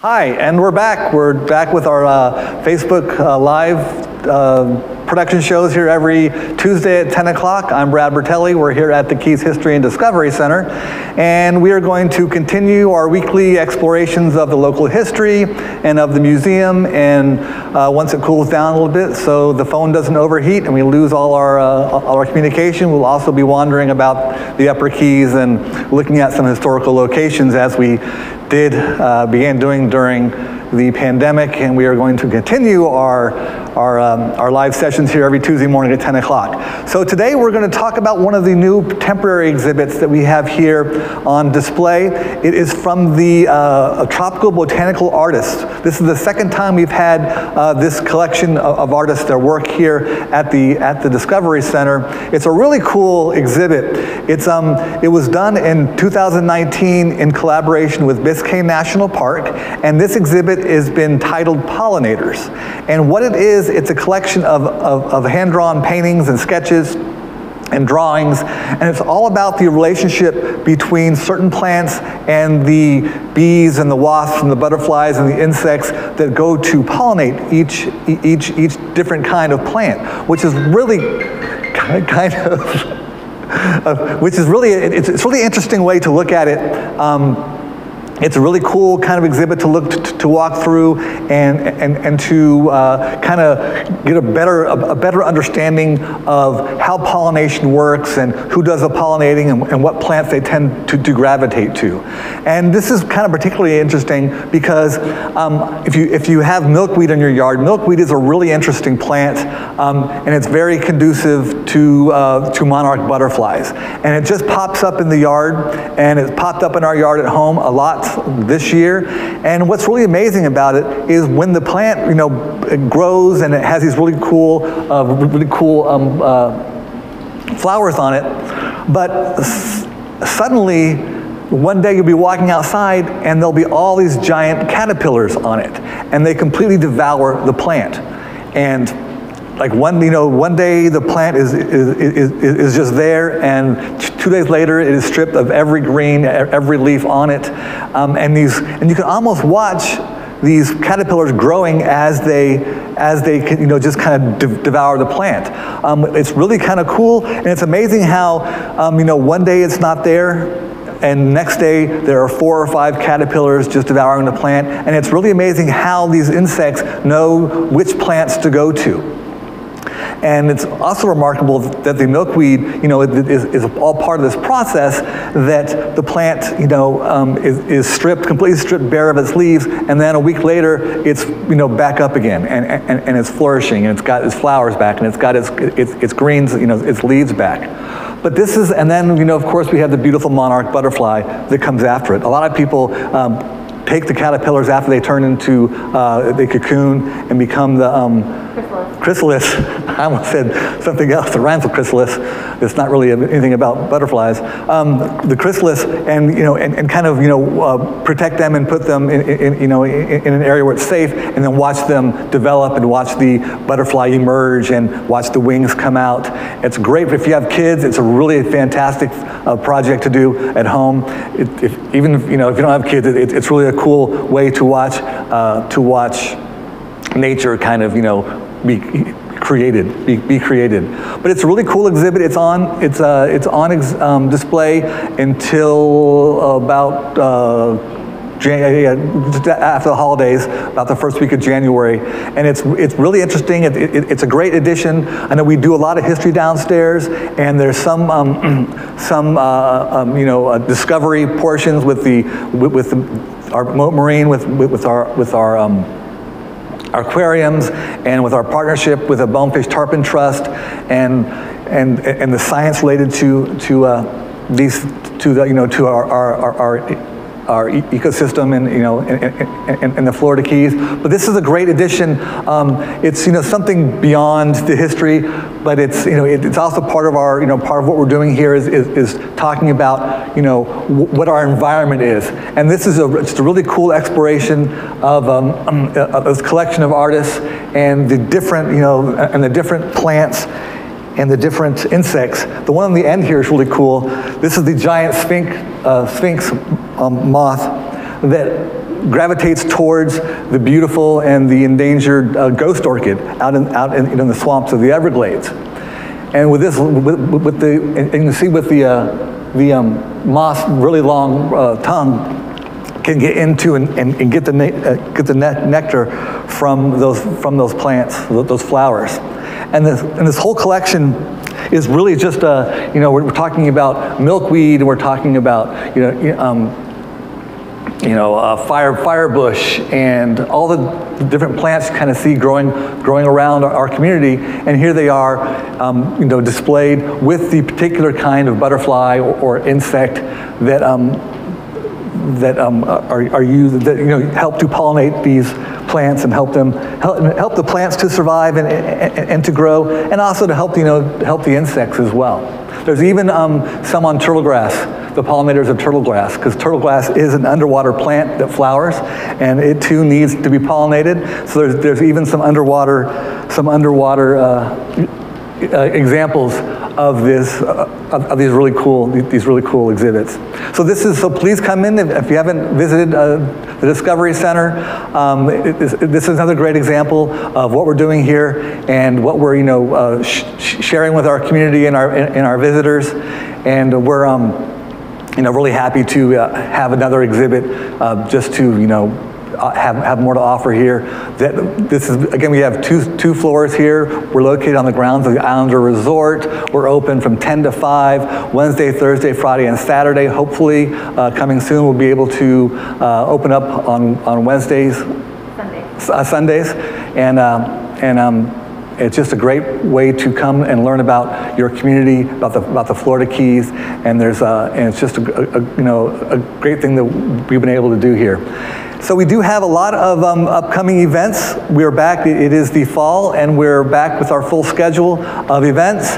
Hi, and we're back. We're back with our Facebook Live production shows here every Tuesday at 10 o'clock. I'm Brad Bertelli. We're here at the Keys History and Discovery Center, and we are going to continue our weekly explorations of the local history and of the museum, and once it cools down a little bit so the phone doesn't overheat and we lose all our communication, we'll also be wandering about the Upper Keys and looking at some historical locations as we began doing during the pandemic, and we are going to continue our live sessions here every Tuesday morning at 10 o'clock. So today we're going to talk about one of the new temporary exhibits that we have here on display. It is from the Tropical Botanical Artists. This is the second time we've had this collection of artists, their work here at the Discovery Center. It's a really cool exhibit. It was done in 2019 in collaboration with Biscayne National Park, and this exhibit has been titled Pollinators. And what it is, it's a collection of hand-drawn paintings and sketches and drawings, and it's all about the relationship between certain plants and the bees and the wasps and the butterflies and the insects that go to pollinate each different kind of plant, which is really kind of it's a really interesting way to look at it. It's a really cool kind of exhibit to walk through and to kind of get a better understanding of how pollination works and who does the pollinating and what plants they tend to gravitate to. And this is kind of particularly interesting because if you have milkweed in your yard, milkweed is a really interesting plant, and it's very conducive to monarch butterflies. And it just pops up in the yard, and it popped up in our yard at home a lot this year. And what's really amazing about it is when the plant, it grows and it has these really cool flowers on it, but suddenly one day you'll be walking outside and there'll be all these giant caterpillars on it, and they completely devour the plant. And like one day the plant is just there, and 2 days later it is stripped of every green, every leaf on it, and you can almost watch these caterpillars growing as they just kind of devour the plant. It's really kind of cool, and it's amazing how one day it's not there, and next day there are 4 or 5 caterpillars just devouring the plant, and it's really amazing how these insects know which plants to go to. And it's also remarkable that the milkweed, is all part of this process, that the plant, is completely stripped bare of its leaves, and then a week later, it's, back up again, and it's flourishing, and it's got its flowers back, and it's got its greens, its leaves back. But this is, and then, of course, we have the beautiful monarch butterfly that comes after it. A lot of people take the caterpillars after they turn into, they cocoon and become the chrysalis. I almost said something else, the rhymes with chrysalis. It's not really anything about butterflies. The chrysalis, and kind of, protect them and put them in an area where it's safe, and then watch them develop and watch the butterfly emerge and watch the wings come out. It's great if you have kids. It's a really fantastic project to do at home. Even if you don't have kids, it's really a cool way to watch nature kind of be created. But it's a really cool exhibit. It's on display until about just after the holidays, about the first week of January, and it's really interesting. It's a great addition. I know we do a lot of history downstairs, and there's some discovery portions with our moat marine, with our aquariums, and with our partnership with the Bonefish Tarpon Trust, and the science related to our ecosystem and the Florida Keys. But this is a great addition. It's something beyond the history, but it's also part of our part of what we're doing here is talking about what our environment is. And this is just a really cool exploration of this collection of artists and the different plants and the different insects. The one on the end here is really cool. This is the giant sphinx moth that gravitates towards the beautiful and the endangered ghost orchid out in the swamps of the Everglades. And with this, and you can see with the moss really long tongue can get into and get the nectar from those plants, those flowers. And this whole collection is really just we're talking about milkweed, and we're talking about firebush, and all the different plants you kind of see growing around our community. And here they are, displayed with the particular kind of butterfly or insect that are used, that help to pollinate these plants and help the plants to survive and to grow, and also to help help the insects as well. There's even some on turtle grass, the pollinators of turtle grass, because turtle grass is an underwater plant that flowers, and it too needs to be pollinated. So there's even some underwater examples of these really cool exhibits. So please come in if you haven't visited the Discovery Center. This is another great example of what we're doing here and what we're sharing with our community and our visitors. And we're really happy to have another exhibit just to have more to offer here. This is, again, we have two floors here. We're located on the grounds of the Islander Resort. We're open from 10 to 5, Wednesday, Thursday, Friday, and Saturday. Hopefully, coming soon, we'll be able to open up on Wednesdays, Sundays, and it's just a great way to come and learn about your community, about the Florida Keys, and it's just a great thing that we've been able to do here. So we do have a lot of upcoming events. We're back, it is the fall, and we're back with our full schedule of events.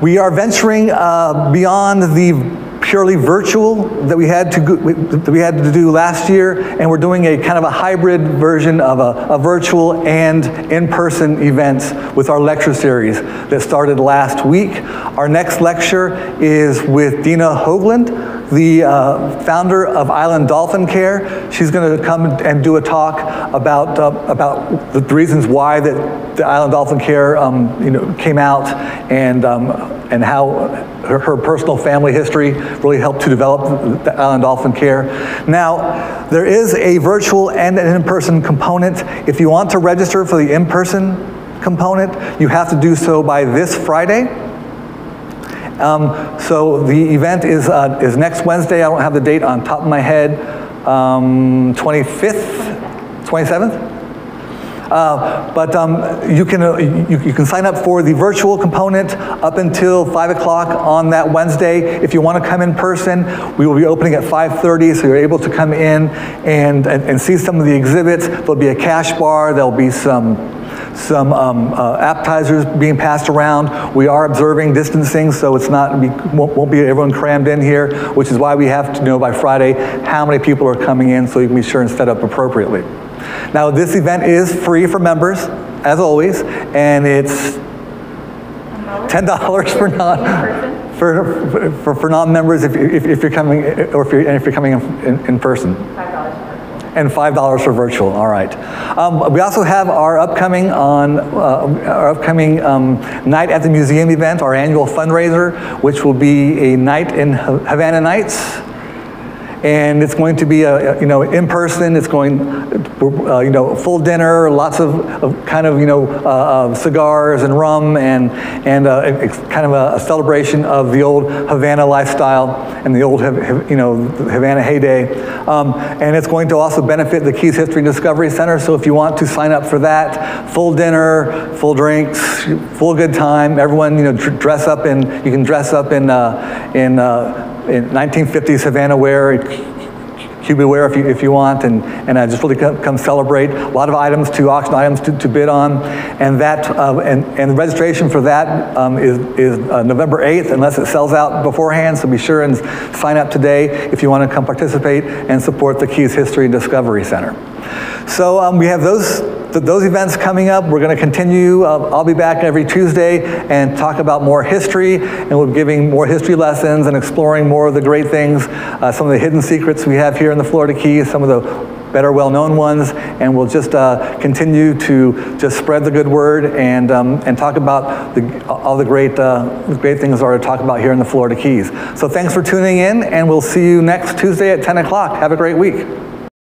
We are venturing beyond the purely virtual that we had to do last year, and we're doing a kind of a hybrid version of a virtual and in-person events with our lecture series that started last week. Our next lecture is with Dina Hoagland, the founder of Island Dolphin Care. She's going to come and do a talk about the reasons why that the Island Dolphin Care came out, and how her personal family history really helped to develop the Island Dolphin Care. Now, there is a virtual and an in-person component. If you want to register for the in-person component, you have to do so by this Friday. So the event is next Wednesday. I don't have the date on top of my head. 25th, 27th. But you can sign up for the virtual component up until 5 o'clock on that Wednesday. If you want to come in person, we will be opening at 5:30, so you're able to come in and see some of the exhibits. There'll be a cash bar. There'll be some appetizers being passed around. We are observing distancing, so won't be everyone crammed in here, which is why we have to know by Friday how many people are coming in, so you can be sure and set up appropriately. Now, this event is free for members, as always, and it's $10 for non-members if you're coming, or if you're coming in person. And $5 for virtual. All right. We also have our upcoming Night at the Museum event, our annual fundraiser, which will be a night in Havana Nights. And it's going to be in person. It's going full dinner, lots of cigars and rum, and it's kind of a celebration of the old Havana lifestyle and the old Havana heyday. And it's going to also benefit the Keys History and Discovery Center. So if you want to sign up for that, full dinner, full drinks, full good time. Everyone dress up in 1950s Havana wear, Cuban wear if you want, and just really come celebrate. A lot of items, auction items to bid on, and that and the registration for that is November 8th, unless it sells out beforehand. So be sure and sign up today if you want to come participate and support the Keys History and Discovery Center. So we have those those events coming up, we're going to continue. I'll be back every Tuesday and talk about more history, and we'll be giving more history lessons and exploring more of the great things, some of the hidden secrets we have here in the Florida Keys, some of the better well-known ones, and we'll just continue to just spread the good word and talk about all the great things there are to talk about here in the Florida Keys. So thanks for tuning in, and we'll see you next Tuesday at 10 o'clock. Have a great week.